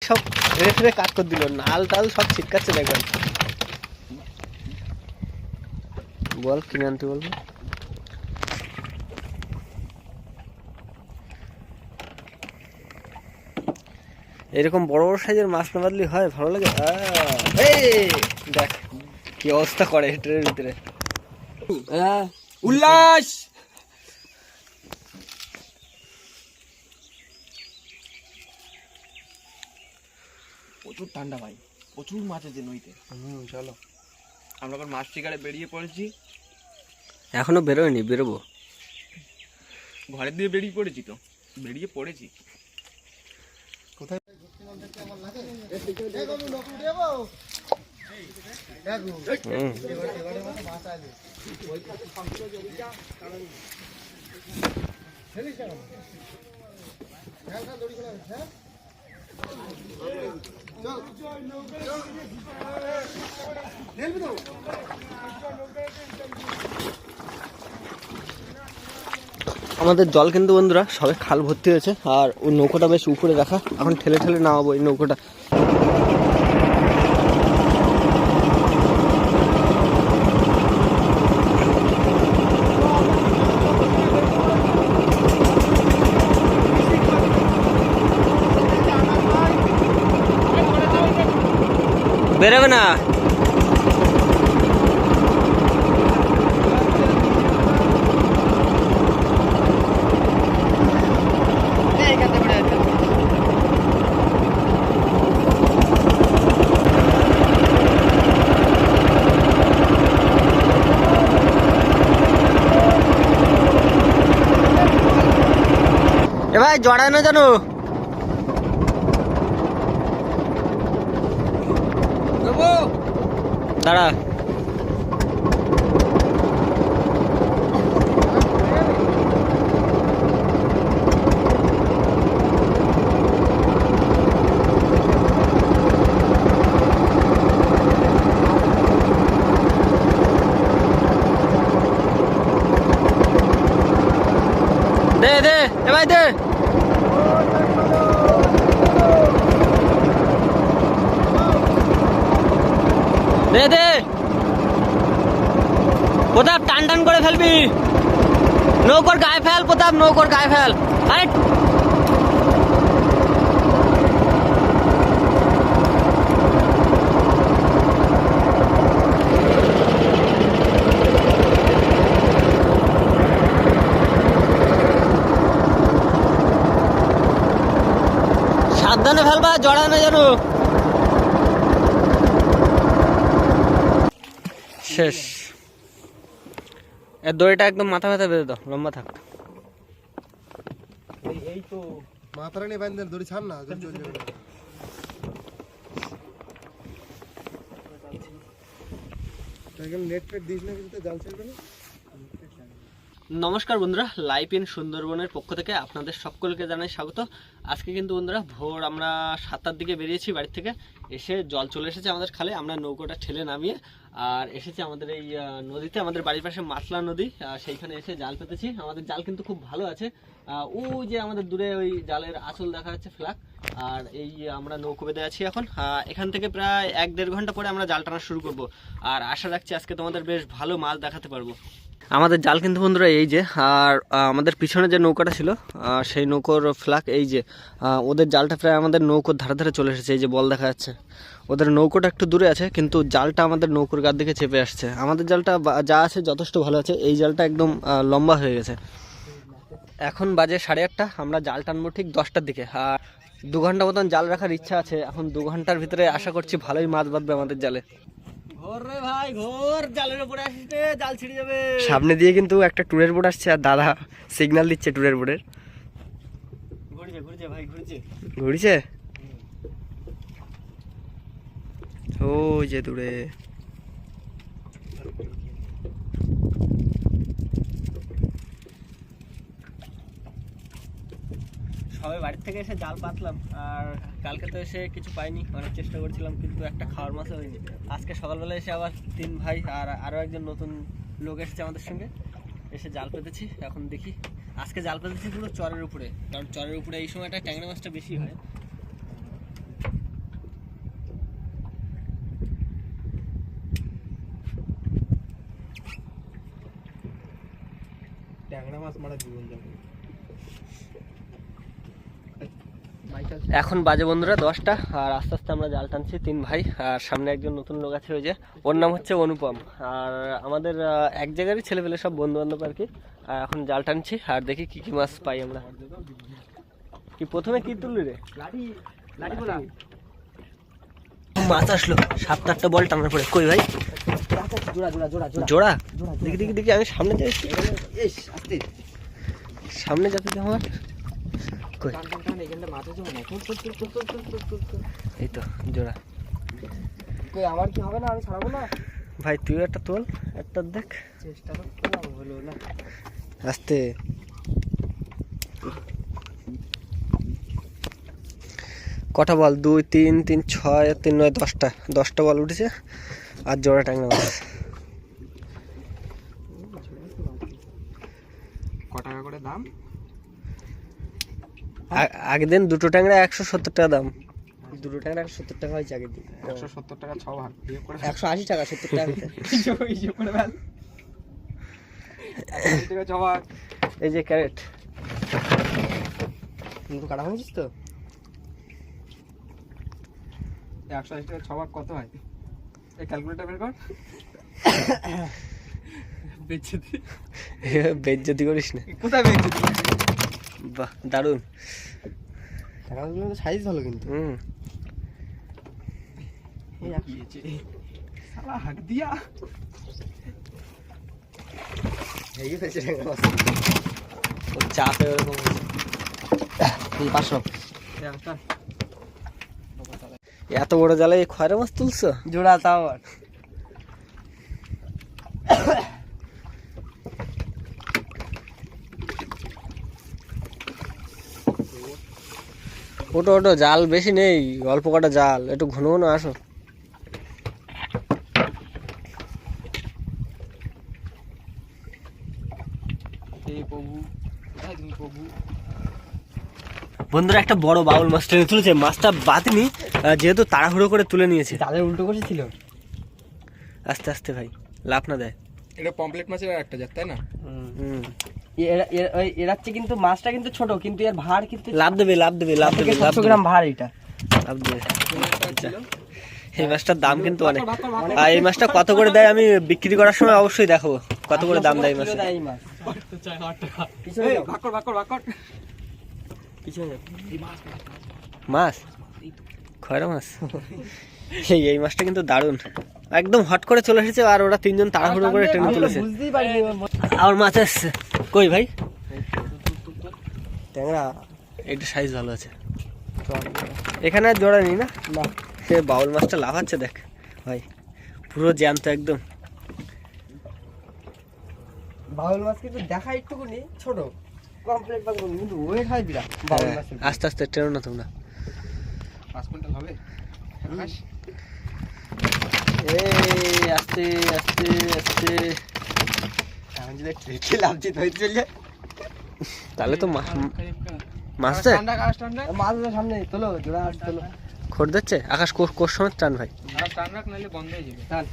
সব রেখে ফেরে কাট করে দিল, নাল টাল সব ছিটকাচ্ছে দেখবেন। বল কিনে আনতে বলবো। এরকম বড় বড় সাইজের মাছ না বাদলি হয়, ভালো লাগে। দেখ কি অবস্থা করে ট্রেনের ভিতরে। উল্লাস প্রচুর ঠান্ডা ভাই, প্রচুর মাছ আছে নইতে। চলো আমরা এখন মাছ শিকারে বেরিয়ে পড়েছি। এখনো বেরোয়নি, বেরোবো। ঘরের দিয়ে বেরিয়ে পড়েছি, তো বেরিয়ে পড়েছি। কোথায় আমাদের জল কিন্তু বন্ধুরা সবে খাল ভর্তি হয়েছে, আর ওই নৌকোটা বেশ উপরে রাখা, এখন ঠেলে ঠেলে নামাবো এই নৌকোটা। বেরোবে না। এ ভাই জড়ায় না জানো, দাঁড়া। দে দে এ ভাই দে। দে দে প্রতাপ, টান টান করে ফেলবি, নৌকোর গায়ে ফেল প্রতাপ, নৌকোর গায়ে ফেল। আরে সাবধানে ফেলবা, জড়ায় না জানো। শেষ। এর দড়িটা একদম মাথা ব্যথা বেঁধে দাও, লম্বা থাক। এই তো মাথাটা নিয়ে বাঁধেন, দড়ি ছাড় না, জল চলে যাবে। নেট ফেট দিস না, কিন্তু জাল ছেড়বে না। নমস্কার বন্ধুরা, লাইফ ইন সুন্দরবনের পক্ষ থেকে আপনাদের সকলকে জানাই স্বাগত। আজকে কিন্তু বন্ধুরা ভোর আমরা 7টার দিকে বেরিয়েছি বাড়ি থেকে, এসে জল চলে এসেছে আমাদের খালে। আমরা নৌকোটা ঠেলে নামিয়ে আর এসেছি আমাদের এই নদীতে, আমাদের বাড়ির পাশে মাতলা নদী, সেইখানে এসে জাল পেতেছি। আমাদের জাল কিন্তু খুব ভালো আছে। ওই যে আমাদের দূরে ওই জালের আঁচল দেখা যাচ্ছে, ফ্ল্যাগ। আর এই আমরা নৌকো বেঁধে আছি এখন। এখান থেকে প্রায় 1-1.5 ঘন্টা পরে আমরা জাল টানা শুরু করব। আর আশা রাখছি আজকে তোমাদের বেশ ভালো মাছ দেখাতে পারবো। আমাদের জাল কিন্তু বন্ধুরা এই যে, আর আমাদের পিছনে যে নৌকাটা ছিল সেই নৌকোর ফ্ল্যাগ এই যে, ওদের জালটা প্রায় আমাদের নৌকোর ধারে ধারে চলে এসেছে। এই যে বল দেখা যাচ্ছে, ওদের নৌকোটা একটু দূরে আছে, কিন্তু জালটা আমাদের নৌকোর গার দিকে চেপে আসছে। আমাদের জালটা যা আছে যথেষ্ট ভালো আছে, এই জালটা একদম লম্বা হয়ে গেছে। এখন বাজে 8:30, আমরা জাল টানবো ঠিক 10টার দিকে। আর 2 ঘন্টা মতন জাল রাখার ইচ্ছা আছে। এখন 2 ঘন্টার ভিতরে আশা করছি ভালোই মাছ বাঁধবে আমাদের জালে। ভাই ঘোর, জালের উপরে আসিস, জাল ছিঁড়ে যাবে। সামনে দিয়ে কিন্তু একটা ট্যুরের বোট আসছে, আর দাদা সিগন্যাল দিচ্ছে ট্যুরের বোটের। ঘুরছে ভাই, ঘুরছে ওই যে দূরে। সবাই বাড়ির থেকে এসে জাল পাতলাম, আর কালকে তো এসে কিছু পাইনি, অনেক চেষ্টা করছিলাম কিন্তু একটা খাওয়ার মাছও হয়নি। আজকে সকালবেলা এসে আবার 3 ভাই আর আরও একজন নতুন লোক এসেছে আমাদের সঙ্গে, এসে জাল পেতেছি। এখন দেখি, আজকে জাল পেতেছি পুরো চরের উপরে, কারণ চরের উপরে এই সময়টা ট্যাংরা মাছটা বেশি হয়। মাছ মারা জীবন যাবে। এখন বাজে বন্ধুরা 10টা, আর আস্তে আস্তে আমরা জাল টানছি 3 ভাই, আর সামনে একজন নতুন লোক আছে, ওই যে ওর নাম হচ্ছে অনুপম। আর আমাদের এক জায়গারই ছেলেপেলে সব বন্ধু বান্ধব আর কি। আর এখন জাল টানছি আর দেখি কি কি মাছ পাই আমরা। কি প্রথমে কি তুললি রে? মাছ আসলো 7-8টা বল টানার পরে। কই ভাই? জোড়া দেখি দেখি দেখি, আমি সামনে যাচ্ছি, সামনে যাতে আমার। কই? এই তো জোড়া। কই আমার কি হবে না? আমি ছাড়াবো না ভাই তুই একটা তোল, একটা দেখ। চেষ্টা তো করলাম, হলো না। আস্তে। কটা বল? 2 3 3 6 3 9 10টা বল উঠেছে, আর জোড়া ট্যাংরা মাছ। ক টাকা করে দাম? আগের দিন 2টো ট্যাংরা 170 টাকা দাম। 2 টাকা 170 টাকা হয়েছে আগের দিন। 170 টাকা 6 ভাগ বিয়োগ করে 180 টাকা 70 টাকা হিসাব করে ফেল। 180 টাকা 6 ভাগ। এই যে ক্যারেট কিন্তু কাটা হয়েছিস তো? 180 টাকা 6 ভাগ কত হয়? এই ক্যালকুলেটর বের কর। বেজ্জতি করিস না। কোথায় বেচছিস? বাহ দারুন। টাকাগুলো তো সাইজ ভালো কিন্তু। এই আকিয়েছে শালা হাক দিয়া এই ফেসে রে বাস। ও চাপে এরকম হয়েছে। এই 500 এত বড় জালে খয়রা মাছ তুলছো? জোড়া তাও আর ওটো ওটো, জাল বেশি নেই, অল্প কটা জাল, একটু ঘন ঘন আসো। এই প্রভু কোথায় তুমি প্রভু? বন্ধুরা একটা বড় বাউল মাছ টেনে তুলেছে, মাছটা বাতিনি, যেহেতু তাড়াহুড়ো করে তুলে নিয়েছে। জালের উল্টো কষে ছিল। আস্তে আস্তে ভাই, লাভ না দেয়। এটা পমপ্লেট মাছের একটা জাত তাই না? এর হচ্ছে কিন্তু মাছটা কিন্তু ছোট, কিন্তু এর ভার কিন্তু লাভ দেবে লাভ দেবে লাভ দেবে লাভ 700 গ্রাম ভার এটা। লাভ দেবে। এই মাছটার দাম কিন্তু অনেক। আর এই মাছটা কত করে দেয় আমি বিক্রি করার সময় অবশ্যই দেখাবো কত করে দাম দেয় এই মাছ। এই মাছ এই ভাকর ভাকর ভাকর মাছ খয়রা মাছ। এই মাছটা কিন্তু দারুণ, একদম হট করে চলে এসেছে, আর ওরা 3জন তাড়াহুড়ো করে টেনে তুলেছে। বুঝতেই পারিনি আর মাছ আসছে। কই ভাই? ট্যাংরা একটু সাইজ ভালো আছে। এখানে আর জোড়া নেই না? না, সে বাউল মাছটা লাফাচ্ছে দেখ ভাই, পুরো জ্যান্ত একদম। বাউল মাছ কিন্তু দেখা একটুকুনি ছোট, কমপ্লিট বাগুন, কিন্তু ওয়েট হয় বিরাট বাউল মাছের। আস্তে আস্তে টেনো না তোমরা। 5 কুইন্টাল হবে। এই আস্তে আস্তে আস্তে। আমি যদি ট্রেকে লাভছি তো চলে যায়। তাহলে তো মাছ ঠান্ডা গাছ ঠান্ডা মাছগুলো সামনে তোলো, জোড়া হাত তোলো। খড় দিচ্ছে আকাশ, কোষ সময় টান ভাই। আর ঠান্ডা নাইলে বন্ধ হয়ে যাবে। টান।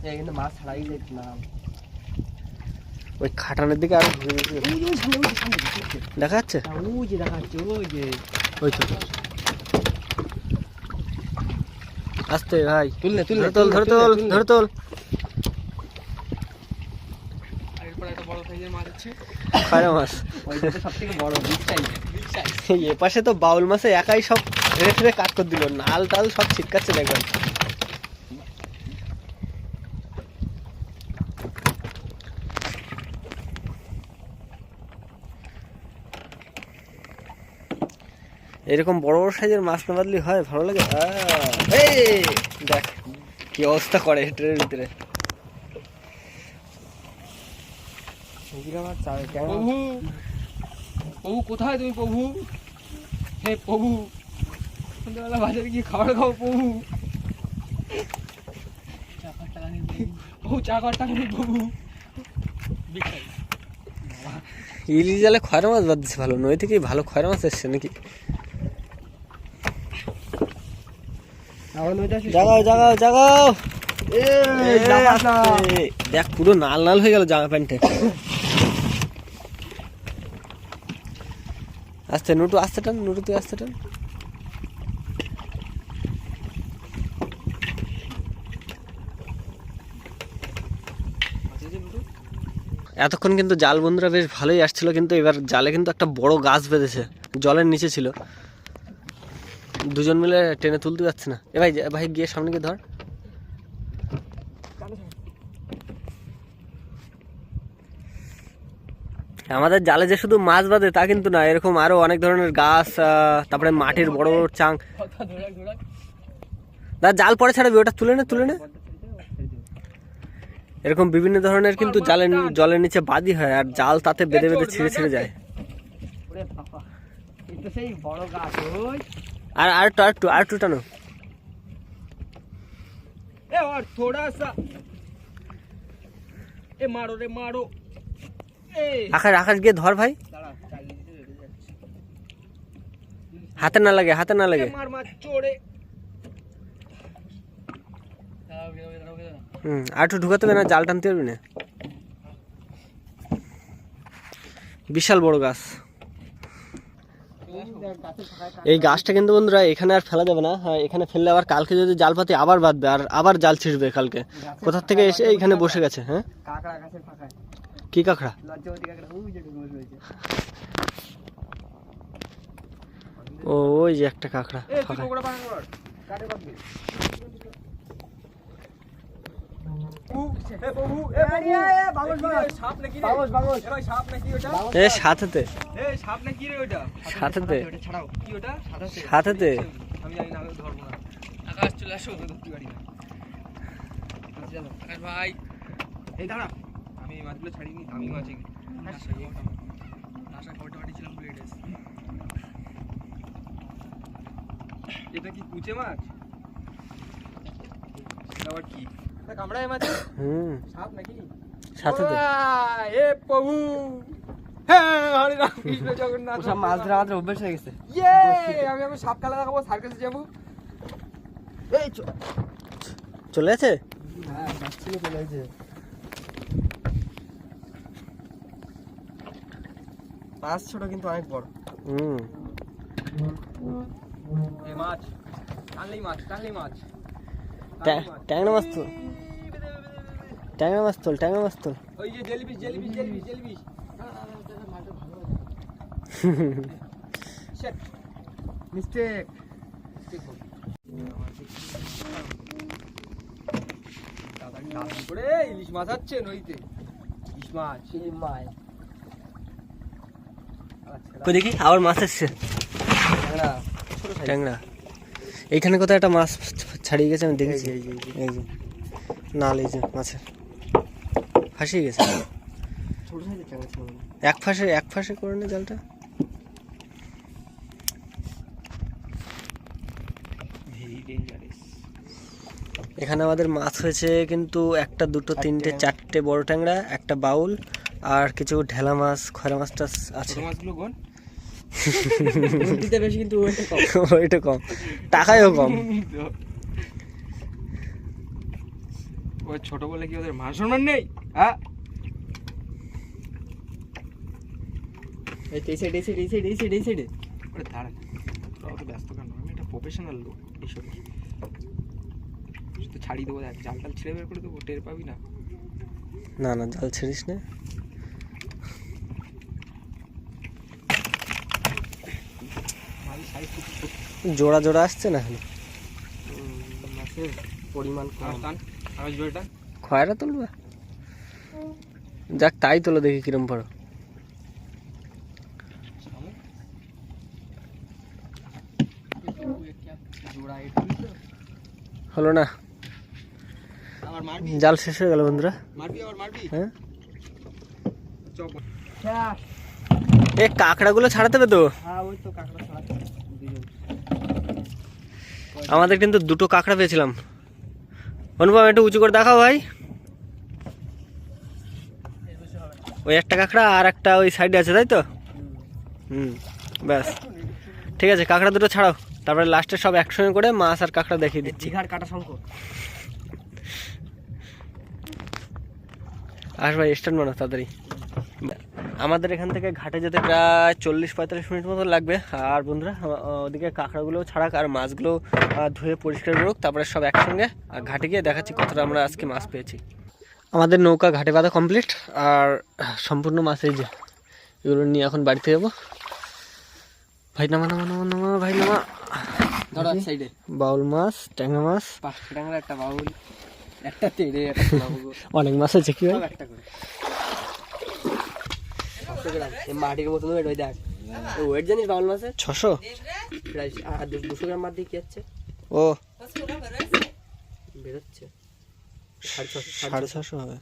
এই কিন্তু মাছ ছাড়াই যেত না। ওই খাটানের দিকে আরো ঘুরে ঘুরে ওই সামনে দেখা যাচ্ছে। ওই যে দেখা যাচ্ছে, ওই যে ওই তো আস্তে ভাই, তুললে তুললে ধরে তোল ধরে তোল ধরে তোল। আর এরপর একটা বড় সাইজের মাছ আছে। খয়রা মাছ। ওইটা তো সবথেকে বড় বিগ সাইজ। এ পাশে তো বাউল মাছে একাই সব রেখে রেখে কাট করে দিল, নাল টাল সব ছিটকাচ্ছে দেখবেন। এরকম বড় বড় সাইজের মাছ না বাদলি হয়, ভালো লাগে। এই দেখ কি অবস্থা করে ট্রেনের ভিতরে। প্রভু প্রভু কোথায় তুমি প্রভু? হে প্রভু, সন্ধ্যাবেলা বাজারে গিয়ে খাবার খাও প্রভু। প্রভু 4 টাকা নেই প্রভু। ইলিশ জালে খয়রা মাছ বাদ দিচ্ছে ভালো, নই থেকেই ভালো খয়রা মাছ এসছে নাকি। জাগাও জাগাও জাগাও। দেখ পুরো নাল নাল হয়ে গেল জামা প্যান্টে। আস্তে নুটু আস্তে টান, নুটু তুই আস্তে টান। এতক্ষণ কিন্তু জাল বন্ধুরা বেশ ভালোই আসছিল, কিন্তু এবার জালে কিন্তু একটা বড় গাছ বেঁধেছে, জলের নিচে ছিল। দুজন মিলে টেনে তুলতে পারছে না। এ ভাই ভাই গিয়ে সামনে গিয়ে ধর। আমাদের জালে যে শুধু মাছ বাঁধে তা কিন্তু না, এরকম আরো অনেক ধরনের গাছ, তারপরে মাটির বড় বড় চাং। দাদা জাল পরে ছাড়াবি, ওটা তুলে নে তুলে নে। এরকম বিভিন্ন ধরনের কিন্তু জলের নিচে বাদি হয়, আর জাল তাতে বেঁধে বেঁধে ছিঁড়ে ছিঁড়ে যায়। সেই বড় গাছ ওই আর একটু টানো। ए और थोड़ा सा ए मारो रे मारो ए আকাশ গিয়ে ধর ভাই, হাতে না লাগে, হাতে না লাগে। मार मार छोड़े আর একটু ঢুকাতে হবে না, জাল টানতে পারবি না। বিশাল বড় গাছ। এই গাছটা কিন্তু বন্ধুরা এখানে আর ফেলা যাবে না, হ্যাঁ এখানে ফেললে আবার কালকে যদি জাল পাতি আবার বাঁধবে, আর আবার জাল ছিঁড়বে কালকে। কোথা থেকে এসে এইখানে বসে গেছে। হ্যাঁ কাঁকড়া গাছের ফাঁকায়, কি কাঁকড়া? লজ্জাবতী কাঁকড়া ওই যে বসে রয়েছে। ও ওই যে একটা কাঁকড়া ए तू ফাঁকা। कोकड़ा पान कर काटे बाकी ए बहू ए বাগস সাপ নাকি রে বাগস বাগস এ ভাই সাপ নাকি ওটা এ সাথেতে এ সাপ নাকি রে ওটা সাথেতে ওটা ছাড়াও। কি ওটা সাথেতে আমি জানি না, আমি ধরবো না। আকাশ চলে আসো, ধরতে পারি না। আকাশ ভাই এই দাঁড়া, আমি এই মাছগুলো ছাড়িনি, আমি মাছ আশা খবরটা পাঠিয়েছিলাম বলে এটা এসেছে। এটা কি কুচে মাছ? এটা আবার কি? এটা কামড়ায় মাছ? সাপ নাকি? সাথেতে এ প্রভু, হ্যাঁ হরে রাম কৃষ্ণ জগন্নাথ। ওসব মাছ ধরা আমাদের অভ্যাস হয়ে গেছে। ইয়ে আমি আমার সাপ খেলা দেখাবো, সার্কাসে যাবো। এই চলে আছে। হ্যাঁ যাচ্ছি চলে এসেছে। মাছ ছোট কিন্তু অনেক বড়। এই মাছ টানলেই মাছ, টানলেই মাছ। ট্যাংরা মাছ তোল, ট্যাংরা মাছ তোল, ট্যাংরা মাছ তোল। ওই যে jellyfish jellyfish jellyfish jellyfish. Shit mistake. তাড়াতাড়ি করে ইলিশ মাছ আছে নদীতে, ইলিশ মাছ। এই মাছ কই দেখি আবার মাছ এসছে, ট্যাংরা ছোট সাইজ। ট্যাংরা। এইখানে কোথাও একটা মাছ ছাড়িয়ে গেছে, আমি দেখেছি। এই যে নাল, এই যে মাছের ফাঁসিয়ে গেছে। ছোট সাইজের ট্যাংরা ছিল। এক ফাঁসে করে নে জালটা। এখানে আমাদের মাছ হয়েছে কিন্তু একটা দুটো তিনটে চারটে বড় ট্যাংরা, একটা বাউল, আর কিছু ঢেলা মাছ, খয়রা মাছ টাছ আছে। ছোট মাছগুলো কোন? দিতে বেশি কিন্তু ওইটা কম। ওইটা কম, টাকায়ও কম। ওই ছোট বলে কি ওদের মান সম্মান নেই? হ্যাঁ এই সাইড এই সাইড এই সাইড এই সাইড এই সাইডে। ওরে দাঁড়া, তোরা অত ব্যস্ত কেন? আমি একটা প্রফেশনাল লোক এইসব। শুধু ছাড়িয়ে দেবো, দেখ জাল টাল ছিঁড়ে বের করে দেবো, টের পাবি না। না না জাল ছিড়িস না। মাঝে সাইজ জোড়া জোড়া আসছে না এখন। মাছের পরিমাণ কম। টান আকাশ জোরে টান। খয়রা তুলবে, যাক তাই তোলো, দেখি কিরম পড়ো। জোড়া হলো না, আবার মারবি, জাল শেষ হয়ে গেল বন্ধুরা। মারবি আবার মারবি। হ্যাঁ চপ এ কাঁকড়াগুলো ছাড়াতে হবে তো। হ্যাঁ ওই তো কাঁকড়া ছাড়াচ্ছে দুজন। আমাদের কিন্তু দুটো কাঁকড়া পেয়েছিলাম। অনুপম একটু উঁচু করে দেখাও ভাই। ওই একটা কাঁকড়া আর একটা ওই সাইডে আছে, তাই তো? ব্যাস ঠিক আছে, কাঁকড়া দুটো ছাড়াও, তারপরে লাস্টে সব একসঙ্গে করে মাছ আর কাঁকড়া দেখিয়ে দিচ্ছি। জিঘার কাটা সংকট। আস ভাই স্ট্যান্ড বানাও তাড়াতাড়ি। আমাদের এখান থেকে ঘাটে যেতে প্রায় 40-45 মিনিট মতো লাগবে। আর বন্ধুরা ওদিকে কাঁকড়াগুলো ছাড়াক আর মাছগুলো ধুয়ে পরিষ্কার করুক, তারপরে সব একসঙ্গে ঘাটে গিয়ে দেখাচ্ছি কতটা আমরা আজকে মাছ পেয়েছি। আমাদের নৌকা ঘাটে বাঁধা কমপ্লিট, আর সম্পূর্ণ মাছ এই যে এগুলো নিয়ে এখন বাড়িতে যাবো। ভাই নামা নামা নামা নামা ভাই নামা। ধরো এক সাইডে বাউল মাছ, ট্যাংরা মাছ, 5 টাকার একটা বাউল, একটা তেড়ে, একটা মাগুর, অনেক মাছ আছে কি ভাই? সব একটা করে। এই মাটির মতন ওয়েট, ওই দেখ ওয়েট জানিস বাউল মাছের 600। প্রায় 200 গ্রাম মাছ দিয়ে কি যাচ্ছে, ও বেরোচ্ছে 650 হবে,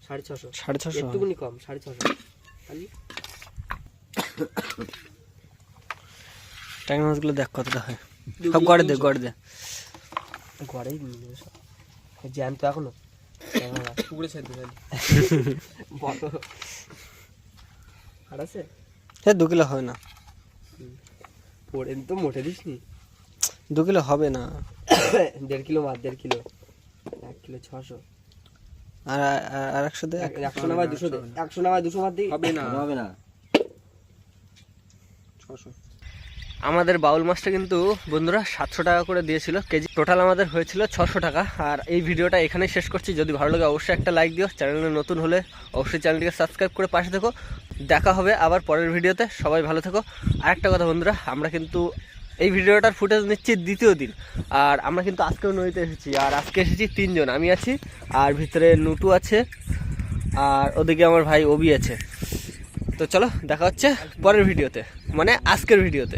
650, 650 হবে। একটুকুনি কম 650 খালি। ট্যাংরা মাছগুলো দেখ কতটা হয়, সব গড়ে দে গড়ে দে। ঘরেই জ্যাম তো এখনো পুকুরে ছেড়ে দিতে বড় আর আছে। হ্যাঁ 2 কিলো হবে না, পড়ে তো মোটে দিস নি। 2 কিলো হবে না। 1.5 কিলো মাছ, 1.5 কিলো, 1 কিলো 600, আর 100 দে। 100 না ভাই 200 দে, 100 না ভাই 200 মাছ দিই। হবে না, হবে না। 600। আমাদের বাউল মাছটা কিন্তু বন্ধুরা 700 টাকা করে দিয়েছিল কেজি, টোটাল আমাদের হয়েছিল 600 টাকা। আর এই ভিডিওটা এখানে শেষ করছি। যদি ভালো লাগে অবশ্যই একটা লাইক দিও, চ্যানেলে নতুন হলে অবশ্যই চ্যানেলটিকে সাবস্ক্রাইব করে পাশে থেকো। দেখা হবে আবার পরের ভিডিওতে, সবাই ভালো থেকো। আর একটা কথা বন্ধুরা, আমরা কিন্তু এই ভিডিওটার ফুটেজ নিচ্ছি 2য় দিন, আর আমরা কিন্তু আজকেও নদীতে এসেছি। আর আজকে এসেছি 3 জন, আমি আছি আর ভিতরে নুটু আছে আর ওদিকে আমার ভাই অবি আছে। তো চলো দেখা হচ্ছে পরের ভিডিওতে, মানে আজকের ভিডিওতে।